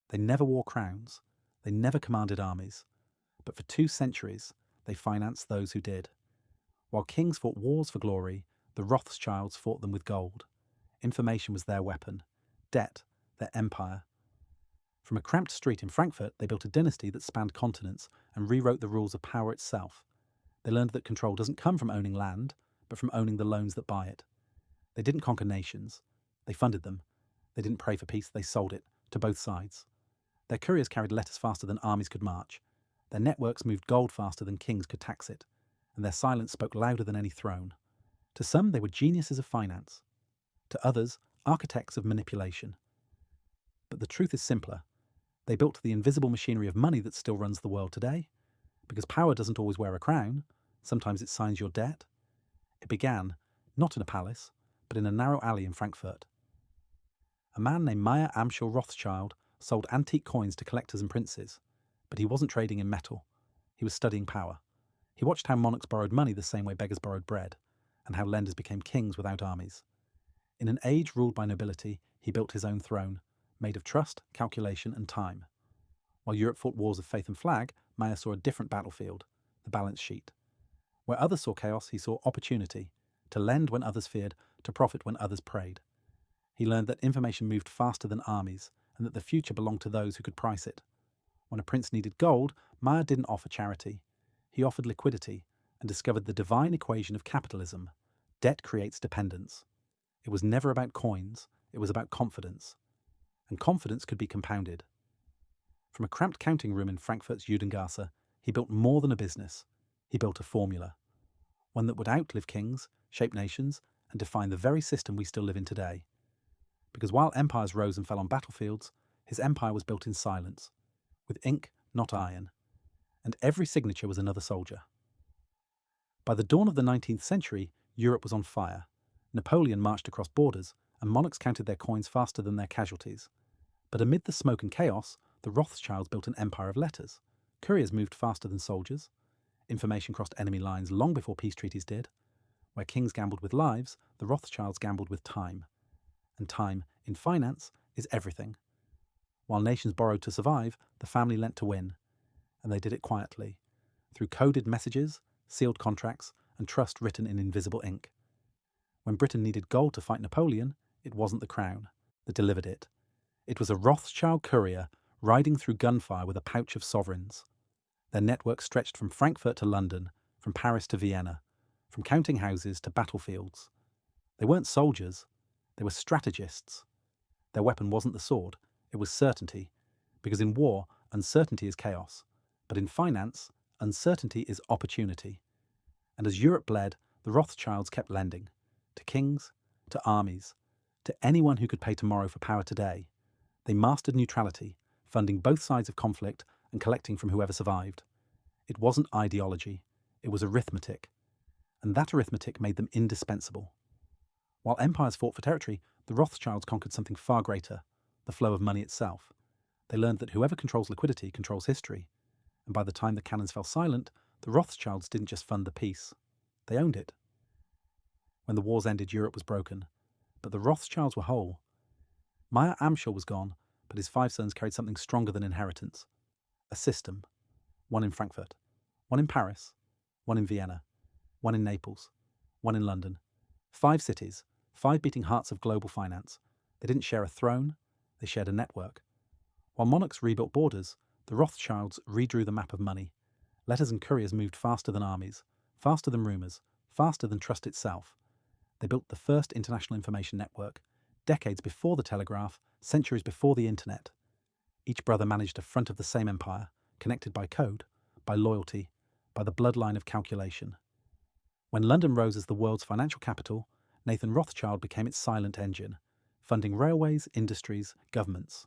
They never wore crowns. They never commanded armies. But for 2 centuries, they financed those who did. While kings fought wars for glory, the Rothschilds fought them with gold. Information was their weapon. Debt, their empire. From a cramped street in Frankfurt, they built a dynasty that spanned continents and rewrote the rules of power itself. They learned that control doesn't come from owning land, but from owning the loans that buy it. They didn't conquer nations. They funded them. They didn't pray for peace. They sold it, to both sides. Their couriers carried letters faster than armies could march. Their networks moved gold faster than kings could tax it. And their silence spoke louder than any throne. To some, they were geniuses of finance. To others, architects of manipulation. But the truth is simpler. They built the invisible machinery of money that still runs the world today. Because power doesn't always wear a crown. Sometimes it signs your debt. It began, not in a palace, but in a narrow alley in Frankfurt. A man named Meyer Amschel Rothschild sold antique coins to collectors and princes. But he wasn't trading in metal. He was studying power. He watched how monarchs borrowed money the same way beggars borrowed bread, and how lenders became kings without armies. In an age ruled by nobility, he built his own throne, made of trust, calculation, and time. While Europe fought wars of faith and flag, Meyer saw a different battlefield, the balance sheet. Where others saw chaos, he saw opportunity, to lend when others feared, to profit when others prayed. He learned that information moved faster than armies, and that the future belonged to those who could price it. When a prince needed gold, Meyer didn't offer charity. He offered liquidity, and discovered the divine equation of capitalism. Debt creates dependence. It was never about coins, it was about confidence. And confidence could be compounded. From a cramped counting room in Frankfurt's Judengasse, he built more than a business. He built a formula. One that would outlive kings, shape nations, and define the very system we still live in today. Because while empires rose and fell on battlefields, his empire was built in silence, with ink, not iron. And every signature was another soldier. By the dawn of the 19th century, Europe was on fire. Napoleon marched across borders, and monarchs counted their coins faster than their casualties. But amid the smoke and chaos, the Rothschilds built an empire of letters. Couriers moved faster than soldiers. Information crossed enemy lines long before peace treaties did. Where kings gambled with lives, the Rothschilds gambled with time. And time, in finance, is everything. While nations borrowed to survive, the family lent to win. And they did it quietly, through coded messages, sealed contracts, and trust written in invisible ink. When Britain needed gold to fight Napoleon, it wasn't the crown that delivered it. It was a Rothschild courier riding through gunfire with a pouch of sovereigns. Their network stretched from Frankfurt to London, from Paris to Vienna, from counting houses to battlefields. They weren't soldiers, they were strategists. Their weapon wasn't the sword, it was certainty, because in war, uncertainty is chaos. But in finance, uncertainty is opportunity. And as Europe bled, the Rothschilds kept lending. To kings, to armies, to anyone who could pay tomorrow for power today. They mastered neutrality, funding both sides of conflict and collecting from whoever survived. It wasn't ideology, it was arithmetic. And that arithmetic made them indispensable. While empires fought for territory, the Rothschilds conquered something far greater, the flow of money itself. They learned that whoever controls liquidity controls history. And by the time the cannons fell silent, the Rothschilds didn't just fund the peace. They owned it. When the wars ended, Europe was broken. But the Rothschilds were whole. Meyer Amschel was gone, but his 5 sons carried something stronger than inheritance. A system. One in Frankfurt. One in Paris. One in Vienna. One in Naples. One in London. 5 cities. 5 beating hearts of global finance. They didn't share a throne. They shared a network. While monarchs rebuilt borders, the Rothschilds redrew the map of money. Letters and couriers moved faster than armies, faster than rumours, faster than trust itself. They built the first international information network, decades before the telegraph, centuries before the internet. Each brother managed a front of the same empire, connected by code, by loyalty, by the bloodline of calculation. When London rose as the world's financial capital, Nathan Rothschild became its silent engine, funding railways, industries, governments.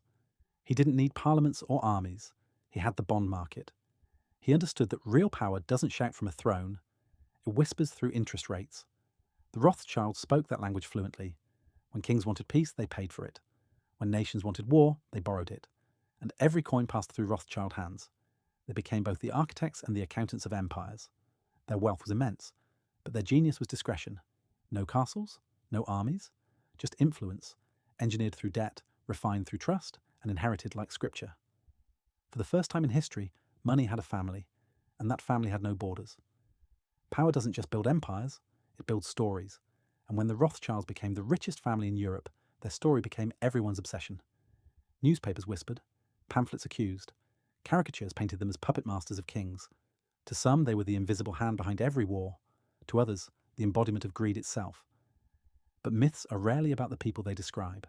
He didn't need parliaments or armies. He had the bond market. He understood that real power doesn't shout from a throne. It whispers through interest rates. The Rothschilds spoke that language fluently. When kings wanted peace, they paid for it. When nations wanted war, they borrowed it. And every coin passed through Rothschild hands. They became both the architects and the accountants of empires. Their wealth was immense, but their genius was discretion. No castles, no armies, just influence, engineered through debt, refined through trust, and inherited like scripture. For the first time in history, money had a family, and that family had no borders. Power doesn't just build empires, it builds stories. And when the Rothschilds became the richest family in Europe, their story became everyone's obsession. Newspapers whispered, pamphlets accused, caricatures painted them as puppet masters of kings. To some, they were the invisible hand behind every war. To others, the embodiment of greed itself. But myths are rarely about the people they describe.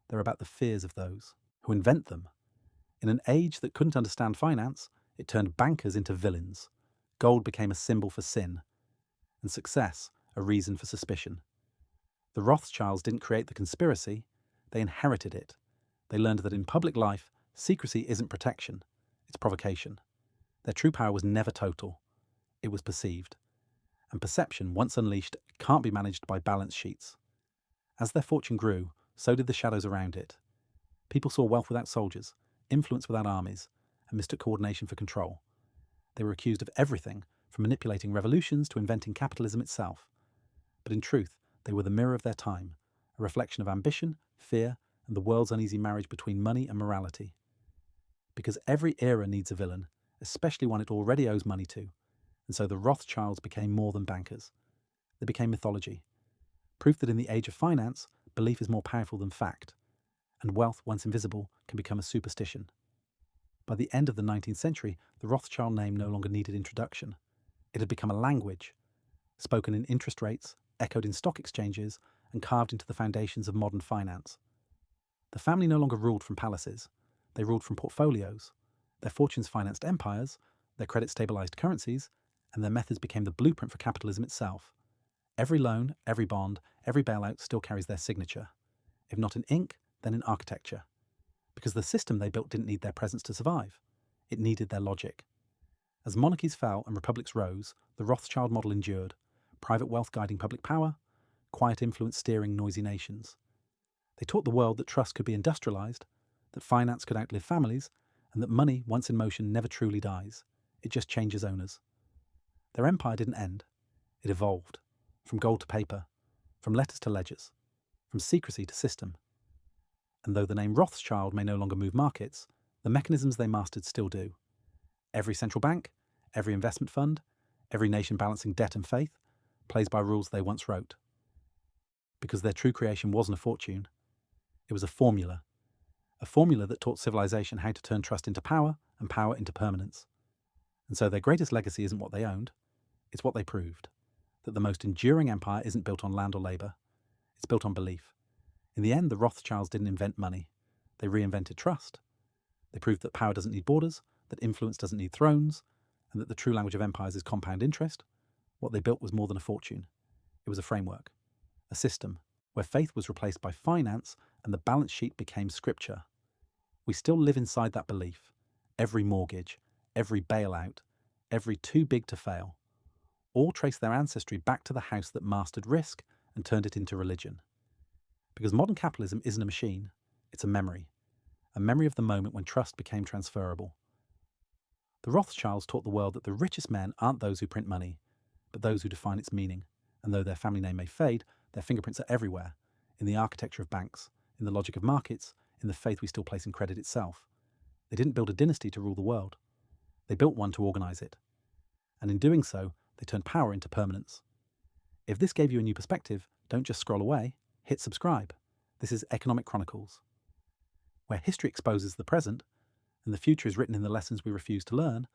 They're about the fears of those who invent them. In an age that couldn't understand finance, it turned bankers into villains. Gold became a symbol for sin, and success a reason for suspicion. The Rothschilds didn't create the conspiracy, they inherited it. They learned that in public life, secrecy isn't protection, it's provocation. Their true power was never total, it was perceived. And perception, once unleashed, can't be managed by balance sheets. As their fortune grew, so did the shadows around it. People saw wealth without soldiers, influence without armies, and mistook coordination for control. They were accused of everything, from manipulating revolutions to inventing capitalism itself. But in truth, they were the mirror of their time, a reflection of ambition, fear, and the world's uneasy marriage between money and morality. Because every era needs a villain, especially one it already owes money to, and so the Rothschilds became more than bankers. They became mythology. Proof that in the age of finance, belief is more powerful than fact, and wealth, once invisible, can become a superstition. By the end of the 19th century, the Rothschild name no longer needed introduction. It had become a language, spoken in interest rates, echoed in stock exchanges, and carved into the foundations of modern finance. The family no longer ruled from palaces. They ruled from portfolios. Their fortunes financed empires, their credit stabilized currencies, and their methods became the blueprint for capitalism itself. Every loan, every bond, every bailout still carries their signature. If not in ink, then in architecture. Because the system they built didn't need their presence to survive. It needed their logic. As monarchies fell and republics rose, the Rothschild model endured. Private wealth guiding public power, quiet influence steering noisy nations. They taught the world that trust could be industrialized, that finance could outlive families, and that money, once in motion, never truly dies. It just changes owners. Their empire didn't end. It evolved. From gold to paper, from letters to ledgers, from secrecy to system. And though the name Rothschild may no longer move markets, the mechanisms they mastered still do. Every central bank, every investment fund, every nation balancing debt and faith, plays by rules they once wrote. Because their true creation wasn't a fortune, it was a formula that taught civilization how to turn trust into power and power into permanence. And so their greatest legacy isn't what they owned, it's what they proved. That the most enduring empire isn't built on land or labour, it's built on belief. In the end, the Rothschilds didn't invent money, they reinvented trust. They proved that power doesn't need borders, that influence doesn't need thrones, and that the true language of empires is compound interest. What they built was more than a fortune. It was a framework, a system, where faith was replaced by finance and the balance sheet became scripture. We still live inside that belief. Every mortgage, every bailout, every too big to fail, all trace their ancestry back to the house that mastered risk and turned it into religion. Because modern capitalism isn't a machine, it's a memory of the moment when trust became transferable. The Rothschilds taught the world that the richest men aren't those who print money, but those who define its meaning, and though their family name may fade, their fingerprints are everywhere, in the architecture of banks, in the logic of markets, in the faith we still place in credit itself. They didn't build a dynasty to rule the world. They built one to organise it. And in doing so, they turned power into permanence. If this gave you a new perspective, don't just scroll away, hit subscribe. This is Economic Chronicles, where history exposes the present, and the future is written in the lessons we refuse to learn,